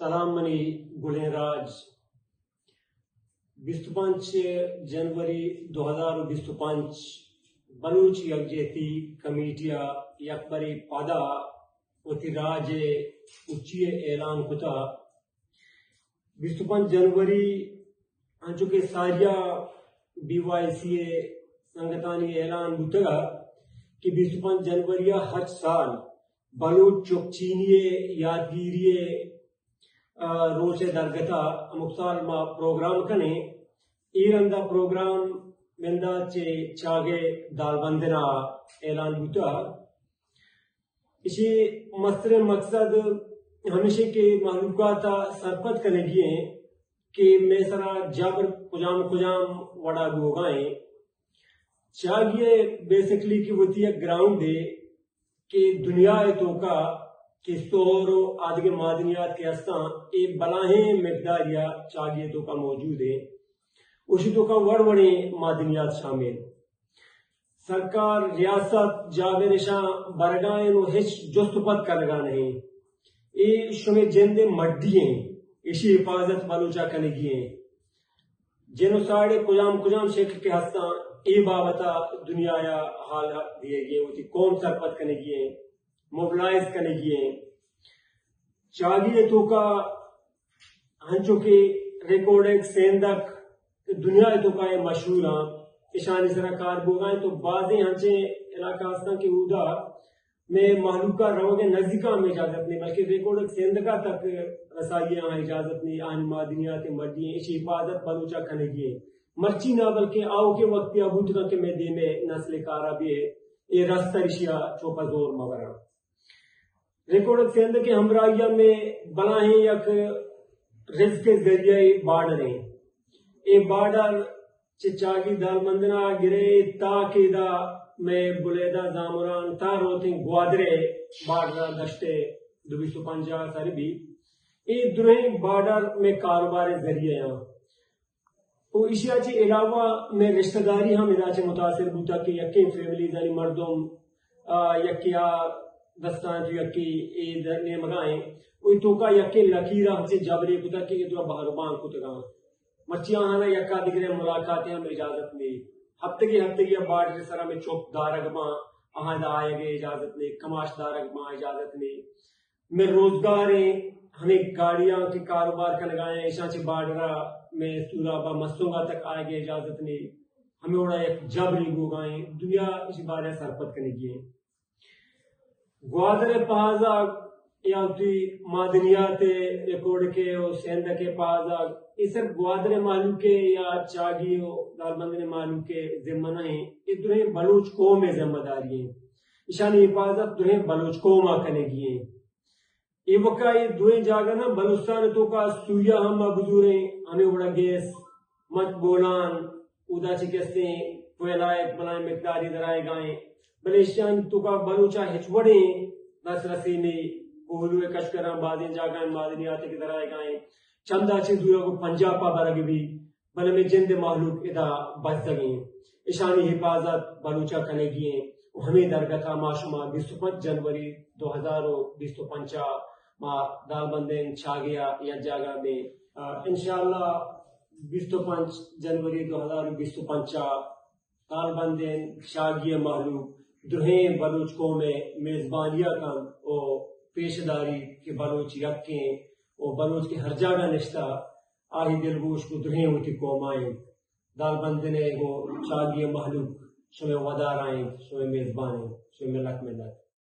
سلام منی گلین راج 25 جنوری 2025 بلوچ یکجہتی کمیٹیا یکبری پادا وتی راج اچھی اعلان کتا 25 جنوری انچو کے ساریہ BYCA سنگتانی اعلان بتا کہ 25 جنوری ہر سال بلوچ چوکچینی یادگیری روچ درگتا مختال ما پروگرام کنے ایرندہ پروگرام مندہ چاگے دالبندنا اعلان بوتا اسی مستر مقصد ہمیشہ کے معلومات سرپت کرنے گئے کہ میں سرا جابر کجام وڑا گوگائیں چاگیے بیسکلی کی وہ تھی گراؤنڈ ہے کہ دنیا تو کا کہ سور و آدھگے معدنیات کے ہستاں ایک بلاہیں مقداریا چاگیے تو کا موجود ہے اسی تو کا وڑے معدنیات شامل سرکار ریاست جاوے نشاں برگائیں و ہچ جست پت کرگا نہیں اے شمیں جندے مڈییں اسی حفاظت بلوچا کنگییں جنوسائیڈ کجام شکل کے ہستاں اے بابتا دنیا یا حال دیے گئے ہوتی قوم سرپت کنگییں موبلائز کنگییں چاگیے تو کا ہنچو کے ریکارڈنگ سیندک دنیا تو کا یہ مشہور ہیں اشانی سرا کار بوگائیں تو بعضی ہنچے علاقہ ہستاں کے اودا میں محلوقہ رہو گے نزدیکہ میں اجازت نہیں بلکہ ریکارڈنگ سیندکہ تک رسائیاں اجازت نہیں آن معدنیات مڈییں اسی حفاظت بلوچا کنگییں مرچی نہ بلکہ آؤ کے وقت یا بوتگا کے میں دے میں نسل کارا بھی ہے یہ رستہ رشیہ چوپا زور مورا ریکارڈ سیند کے ہمراہیہ میں بلاہیں یک رزق کے ذریعے بارڈر ہیں اے بارڈر چاگی دال مندنا گرے تاکہ دا میں بلیدہ زامران تا روتیں گوادرے بارڈر دشتے 250 ساری بھی اے درہیں بارڈر میں کاروبار ذریعے ہیں تو اسی آچے علاوہ میں رشتہ داری ہم اداچے متاثر بوتا کہ یکی فیملیز یعنی مردم یکی دستان جو یکی اید نیمگائیں اوی توکا یکی لکیرہ ہم سے جابری کتا کہ ادوا بہربان کتگاں مرچیاں ہانا یکا دگرے ملاقاتیں ہم اجازت نہیں ہفتگی بارڈر سرہ میں چوک دارگماں آہاں دا آئے گے اجازت نہیں کماش دارگماں اجازت نہیں میں روزگاریں ہمیں گاڑیاں کے کاروبار کا لگائیں ایشاں چے بارڈرہ میں سورابا مستونگا تک آئے گے اجازت نہیں ہمیں اڑا ایک جبری گوگائیں دنیا اسی بارے سرپت کرنے گئے گوادر پہازا یا تی معدنیات ریکارڈ کے اور سیند کے پہازا اس سر گوادر معلوم کے یا چاگی و دالبندن معلوم کے ذمہ نہیں یہ درہیں بلوچ قوم میں ذمہ داری ہیں اشانی حفاظت درہیں بلوچ قوم آکنے گئے یہ وقع یہ دوئیں جاگا نا بلوستان تو کا سویا ہم مبزوریں ہمیں اڑا گیس مت بولان اودا چکستے پویلائے بلائیں مقداری درائے گائیں بلیشان تو کا بلوچا ہچوڑیں دس رسی میں کوہلوے کشکران بازیں جاگائیں معدنیاتی کی درائے گائیں چندہ چھ دورا کو پنجابا برگ بھی بلے میں جند معلوق ادا بچ سگیں اشانی حفاظت بلوچا کنگییں ہمیں درگتا معشومہ 25 جنوری 2025 ما دالبندین چھاگیا یا جاگا میں انشاءاللہ 25 جنوری 2025 دالبندین چھاگیا معلوم درہیں بلوچ کو میں میزبانیہ کا او پیشداری کے بلوچ یکیں او بلوچ کے ہر جاگہ نشتہ آہی دلگوش کو درہیں ہوتی قومائیں دالبندنے کو چھاگیا معلوم شمیں ودار آئیں شمیں میزبانیں شمیں ملک